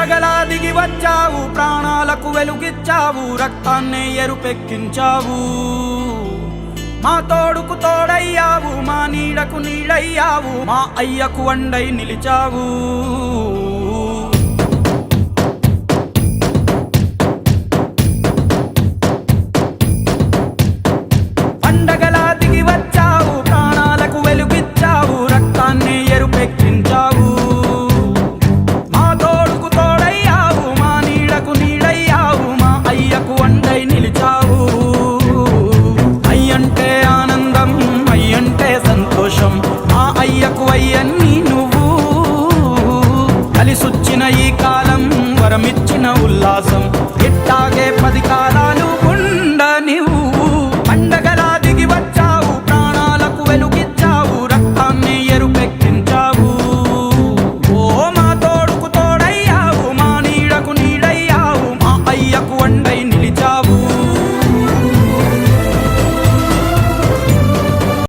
పండగలా దిగి వచ్చావు, ప్రాణాలకు వెలుగిచ్చావు, రక్తాన్నే ఎరుపెక్కించావు. మా తోడుకు తోడయ్యావు, మా నీడకు నీడయ్యావు, మా అయ్యకు అండై నిలిచావు. పండగలా దిగి వచ్చావు, ప్రాణాలకు వెలుగిచ్చావు, రక్తాన్నే ఎరుపెక్కించావు. మా తోడుకు తోడయ్యావు, మా నీడకు నీడయ్యావు, మా అయ్యకు అండై నిలిచావు. అయ్యంటే ఆనందం, అయ్యంటే సంతోషం, మా అయ్యకు అయ్యన్ని నువ్వు. కలిసొచ్చిన ఈ కాలం వరమిచ్చి